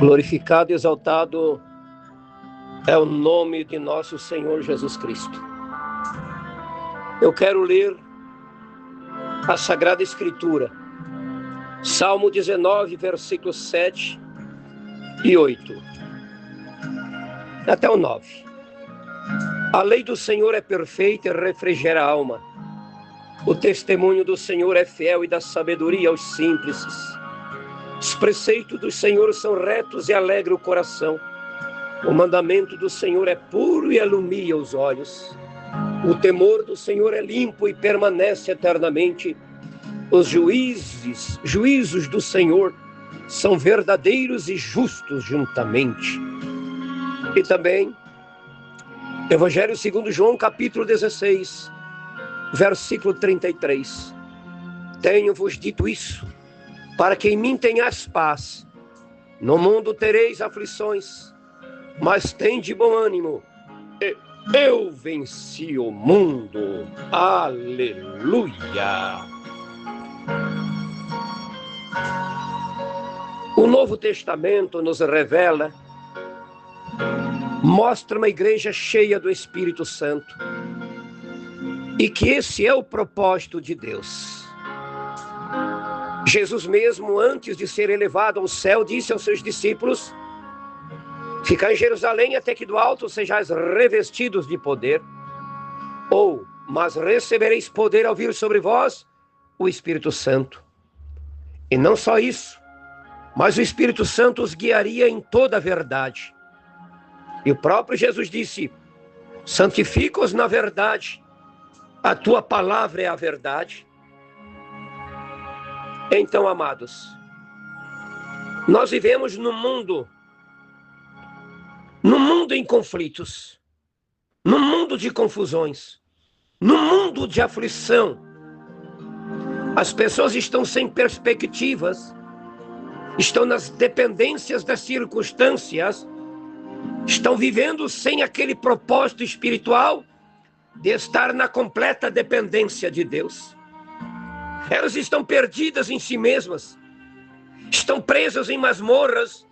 Glorificado e exaltado é o nome de nosso Senhor Jesus Cristo. Eu quero ler a Sagrada Escritura, Salmo 19, versículos 7 e 8, até o 9. A lei do Senhor é perfeita e refrigera a alma. O testemunho do Senhor é fiel e dá sabedoria aos simples. Os preceitos do Senhor são retos e alegra o coração. O mandamento do Senhor é puro e alumia os olhos. O temor do Senhor é limpo e permanece eternamente. Os juízos do Senhor são verdadeiros e justos juntamente. E também, Evangelho segundo João, capítulo 16, versículo 33. Tenho-vos dito isso, para que em mim tenhas paz. No mundo tereis aflições, mas tende bom ânimo. Eu venci o mundo. Aleluia! O Novo Testamento nos revela, mostra uma igreja cheia do Espírito Santo. E que esse é o propósito de Deus. Jesus mesmo, antes de ser elevado ao céu, disse aos seus discípulos: ficai em Jerusalém até que do alto sejais revestidos de poder. Mas recebereis poder ao vir sobre vós o Espírito Santo. E não só isso, mas o Espírito Santo os guiaria em toda a verdade. E o próprio Jesus disse: santifica-os na verdade. A tua palavra é a verdade. Então, amados, nós vivemos num mundo em conflitos, num mundo de confusões, num mundo de aflição. As pessoas estão sem perspectivas, estão nas dependências das circunstâncias, estão vivendo sem aquele propósito espiritual de estar na completa dependência de Deus. Elas estão perdidas em si mesmas, estão presas em masmorras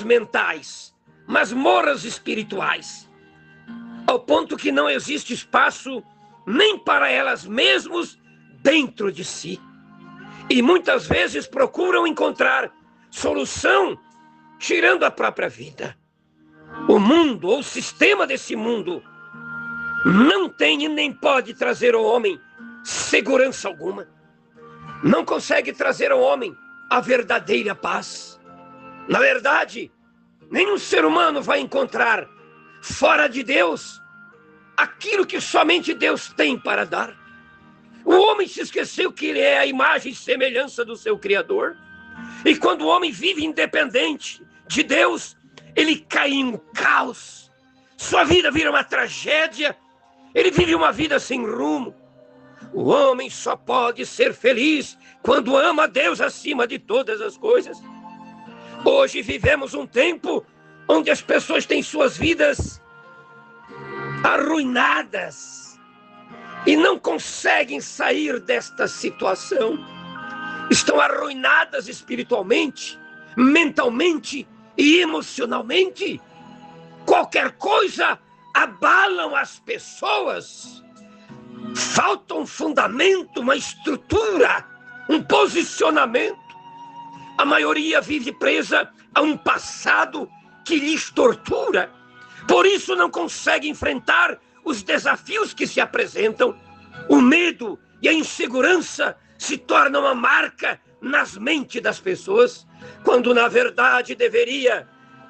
mentais, masmorras espirituais, ao ponto que não existe espaço nem para elas mesmas dentro de si. E muitas vezes procuram encontrar solução tirando a própria vida. O mundo, ou o sistema desse mundo, não tem e nem pode trazer ao homem segurança alguma. Não consegue trazer ao homem a verdadeira paz. Na verdade, nenhum ser humano vai encontrar fora de Deus aquilo que somente Deus tem para dar. O homem se esqueceu que ele é a imagem e semelhança do seu Criador. E quando o homem vive independente de Deus, ele cai em um caos. Sua vida vira uma tragédia. Ele vive uma vida sem rumo. O homem só pode ser feliz quando ama a Deus acima de todas as coisas. Hoje vivemos um tempo onde as pessoas têm suas vidas arruinadas e não conseguem sair desta situação. Estão arruinadas espiritualmente, mentalmente e emocionalmente. Qualquer coisa abalam as pessoas. Falta um fundamento, uma estrutura, um posicionamento. A maioria vive presa a um passado que lhes tortura. Por isso não consegue enfrentar os desafios que se apresentam. O medo e a insegurança se tornam uma marca nas mentes das pessoas, quando na verdade deveria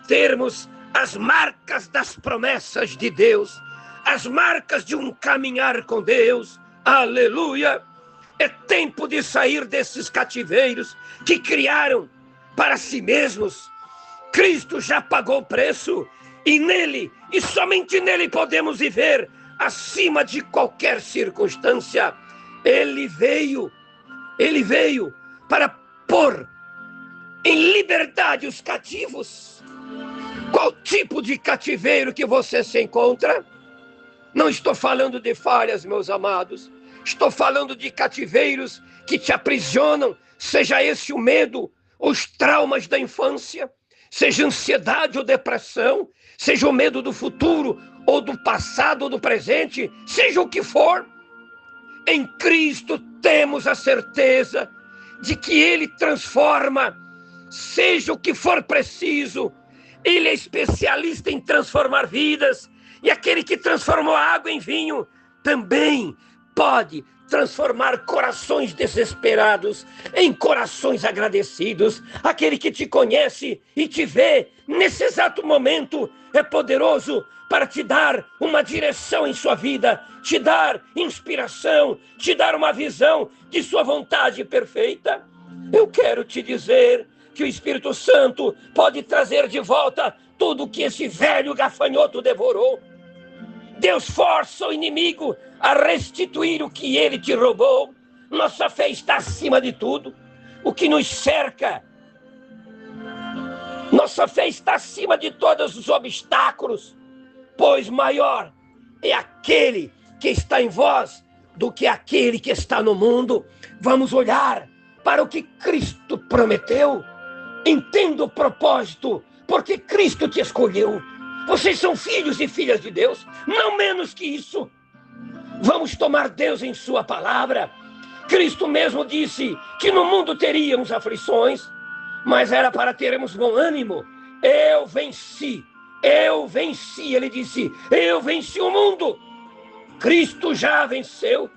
termos as marcas das promessas de Deus, as marcas de um caminhar com Deus. Aleluia! É tempo de sair desses cativeiros que criaram para si mesmos. Cristo já pagou o preço e nele, e somente nele, podemos viver acima de qualquer circunstância. Ele veio para pôr em liberdade os cativos. Qual tipo de cativeiro que você se encontra? Não estou falando de falhas, meus amados. Estou falando de cativeiros que te aprisionam, seja esse o medo, os traumas da infância, seja ansiedade ou depressão, seja o medo do futuro, ou do passado, ou do presente, seja o que for, em Cristo temos a certeza de que Ele transforma, seja o que for preciso. Ele é especialista em transformar vidas, e aquele que transformou a água em vinho também pode transformar corações desesperados em corações agradecidos. Aquele que te conhece e te vê nesse exato momento é poderoso para te dar uma direção em sua vida, te dar inspiração, te dar uma visão de sua vontade perfeita. Eu quero te dizer que o Espírito Santo pode trazer de volta tudo que esse velho gafanhoto devorou. Deus força o inimigo a restituir o que ele te roubou. Nossa fé está acima de tudo. O que nos cerca, nossa fé está acima de todos os obstáculos, pois maior é aquele que está em vós do que aquele que está no mundo. Vamos olhar para o que Cristo prometeu. Entenda o propósito, porque Cristo te escolheu. Vocês são filhos e filhas de Deus, não menos que isso. Vamos tomar Deus em sua palavra. Cristo mesmo disse que no mundo teríamos aflições, mas era para termos bom ânimo. Eu venci, ele disse, eu venci o mundo. Cristo já venceu.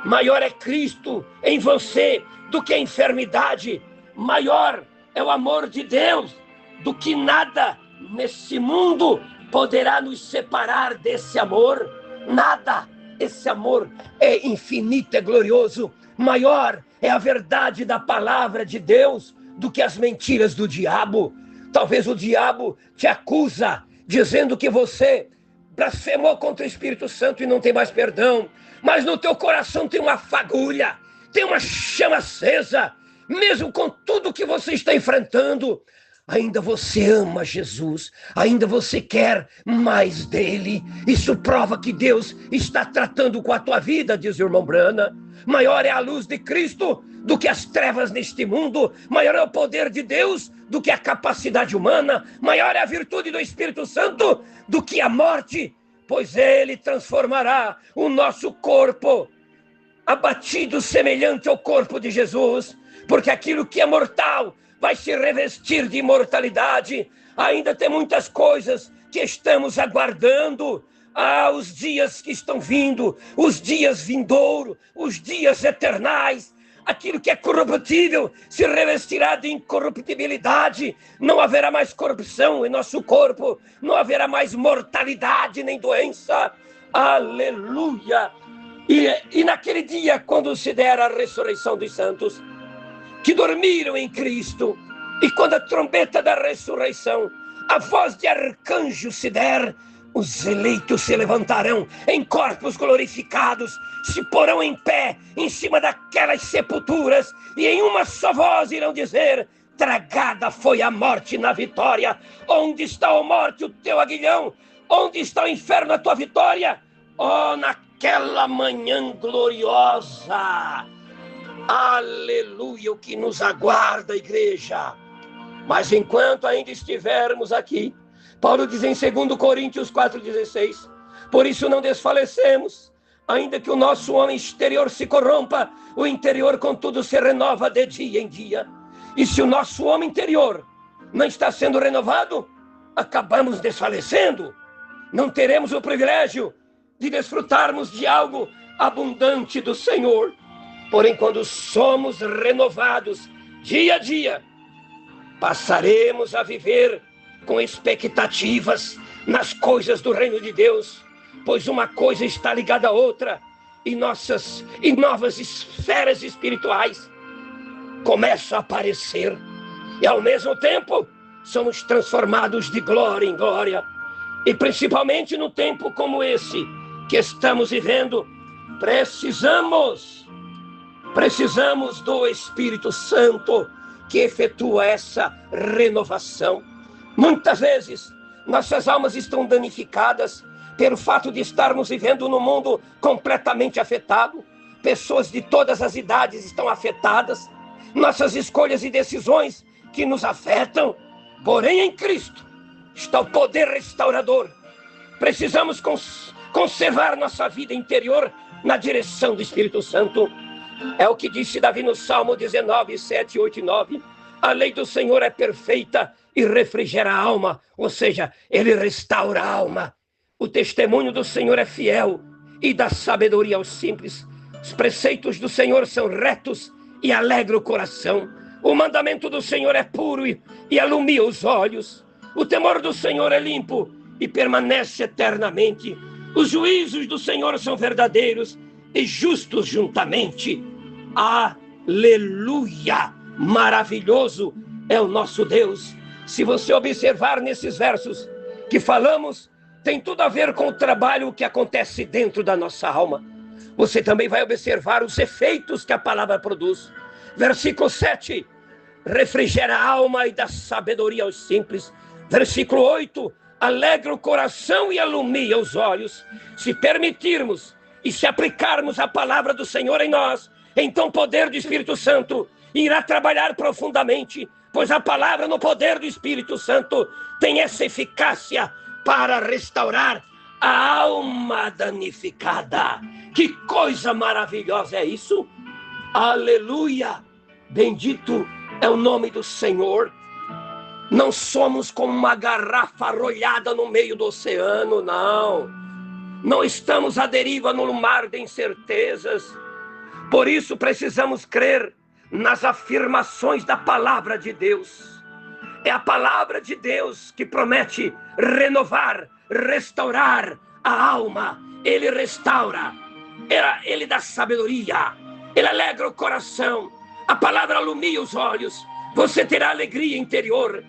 Maior é Cristo em você do que a enfermidade. Maior é o amor de Deus do que nada nesse mundo poderá nos separar desse amor. Nada. Esse amor é infinito, é glorioso. Maior é a verdade da palavra de Deus do que as mentiras do diabo. Talvez o diabo te acusa, dizendo que você blasfemou contra o Espírito Santo e não tem mais perdão. Mas no teu coração tem uma fagulha, tem uma chama acesa. Mesmo com tudo que você está enfrentando, ainda você ama Jesus, ainda você quer mais dele. Isso prova que Deus está tratando com a tua vida, diz o irmão Brana. Maior é a luz de Cristo do que as trevas neste mundo. Maior é o poder de Deus do que a capacidade humana. Maior é a virtude do Espírito Santo do que a morte, pois ele transformará o nosso corpo abatido semelhante ao corpo de Jesus, porque aquilo que é mortal vai se revestir de imortalidade. Ainda tem muitas coisas que estamos aguardando. Os dias que estão vindo, os dias vindouros, os dias eternais. Aquilo que é corruptível se revestirá de incorruptibilidade. Não haverá mais corrupção em nosso corpo, não haverá mais mortalidade nem doença. Aleluia! E naquele dia, quando se der a ressurreição dos santos, que dormiram em Cristo, e quando a trombeta da ressurreição, a voz de arcanjo se der, os eleitos se levantarão em corpos glorificados, se porão em pé em cima daquelas sepulturas, e em uma só voz irão dizer: tragada foi a morte na vitória. Onde está, a morte, o teu aguilhão? Onde está o inferno, a tua vitória? Oh, naquela manhã gloriosa. Aleluia, o que nos aguarda, igreja. Mas enquanto ainda estivermos aqui, Paulo diz em 2 Coríntios 4,16, por isso não desfalecemos, ainda que o nosso homem exterior se corrompa, o interior contudo se renova de dia em dia. E se o nosso homem interior não está sendo renovado, acabamos desfalecendo. Não teremos o privilégio de desfrutarmos de algo abundante do Senhor. Porém, quando somos renovados dia a dia, passaremos a viver com expectativas nas coisas do reino de Deus, pois uma coisa está ligada à outra, e novas esferas espirituais começam a aparecer, e ao mesmo tempo somos transformados de glória em glória. E principalmente no tempo como esse que estamos vivendo, precisamos do Espírito Santo que efetua essa renovação. Muitas vezes nossas almas estão danificadas pelo fato de estarmos vivendo num mundo completamente afetado. Pessoas de todas as idades estão afetadas. Nossas escolhas e decisões que nos afetam. Porém, em Cristo está o poder restaurador. Precisamos conservar nossa vida interior na direção do Espírito Santo. É o que disse Davi no Salmo 19, 7, 8 e 9. A lei do Senhor é perfeita e refrigera a alma. Ou seja, ele restaura a alma. O testemunho do Senhor é fiel e dá sabedoria aos simples. Os preceitos do Senhor são retos e alegra o coração. O mandamento do Senhor é puro e alumia os olhos. O temor do Senhor é limpo e permanece eternamente. Os juízos do Senhor são verdadeiros e justos juntamente. Aleluia! Maravilhoso é o nosso Deus. Se você observar nesses versos que falamos, tem tudo a ver com o trabalho que acontece dentro da nossa alma. Você também vai observar os efeitos que a palavra produz. Versículo 7, refrigera a alma e dá sabedoria aos simples. Versículo 8, alegra o coração e alumia os olhos. Se permitirmos e se aplicarmos a palavra do Senhor em nós, então o poder do Espírito Santo irá trabalhar profundamente, pois a palavra no poder do Espírito Santo tem essa eficácia para restaurar a alma danificada. Que coisa maravilhosa é isso! Aleluia! Bendito é o nome do Senhor. Não somos como uma garrafa arrolhada no meio do oceano, não. Não estamos à deriva no mar de incertezas. Por isso precisamos crer nas afirmações da palavra de Deus. É a palavra de Deus que promete renovar, restaurar a alma. Ele restaura, ele dá sabedoria, ele alegra o coração. A palavra alumia os olhos. Você terá alegria interior.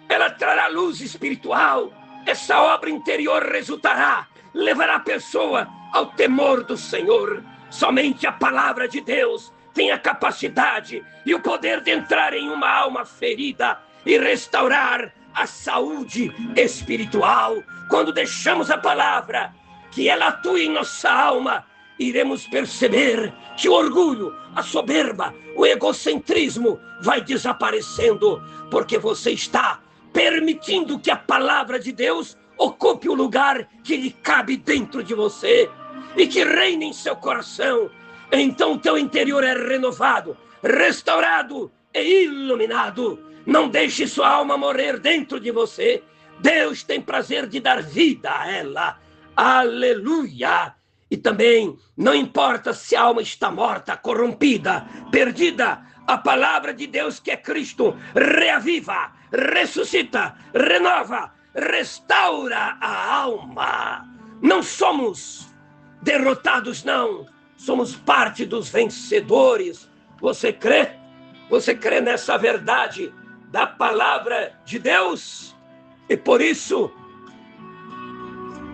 Ela trará luz espiritual. Essa obra interior resultará, levará a pessoa ao temor do Senhor. Somente a palavra de Deus tem a capacidade e o poder de entrar em uma alma ferida e restaurar a saúde espiritual. Quando deixamos a palavra que ela atue em nossa alma, iremos perceber que o orgulho, a soberba, o egocentrismo vai desaparecendo, porque você está permitindo que a palavra de Deus ocupe o lugar que lhe cabe dentro de você e que reine em seu coração. Então o teu interior é renovado, restaurado e iluminado. Não deixe sua alma morrer dentro de você. Deus tem prazer de dar vida a ela. Aleluia! E também, não importa se a alma está morta, corrompida, perdida, a palavra de Deus, que é Cristo, reaviva, ressuscita, renova, restaura a alma. Não somos derrotados, não. Somos parte dos vencedores. Você crê? Você crê nessa verdade da palavra de Deus? E por isso,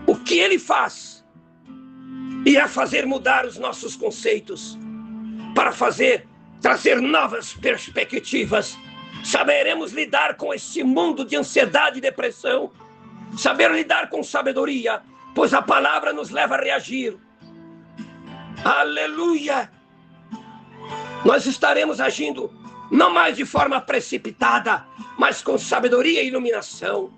o que ele faz irá fazer mudar os nossos conceitos, para trazer novas perspectivas. Saberemos lidar com esse mundo de ansiedade e depressão, saber lidar com sabedoria, pois a palavra nos leva a reagir. Aleluia! Nós estaremos agindo não mais de forma precipitada, mas com sabedoria e iluminação.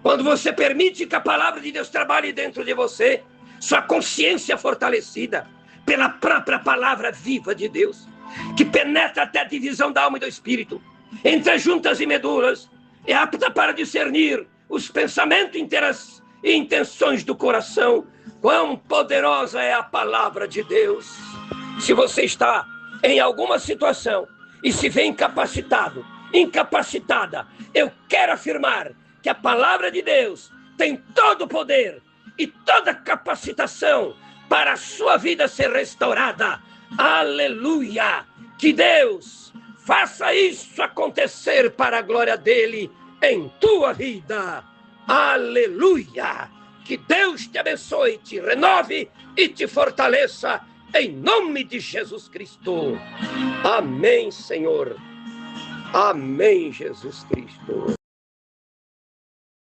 Quando você permite que a palavra de Deus trabalhe dentro de você, sua consciência é fortalecida pela própria palavra viva de Deus, que penetra até a divisão da alma e do espírito, entre as juntas e medulas, é apta para discernir os pensamentos e intenções do coração. Quão poderosa é a palavra de Deus! Se você está em alguma situação e se vê incapacitado, incapacitada, eu quero afirmar que a palavra de Deus tem todo o poder e toda a capacitação para a sua vida ser restaurada. Aleluia! Que Deus faça isso acontecer para a glória dele em tua vida. Aleluia! Que Deus te abençoe, te renove e te fortaleça em nome de Jesus Cristo. Amém, Senhor. Amém, Jesus Cristo.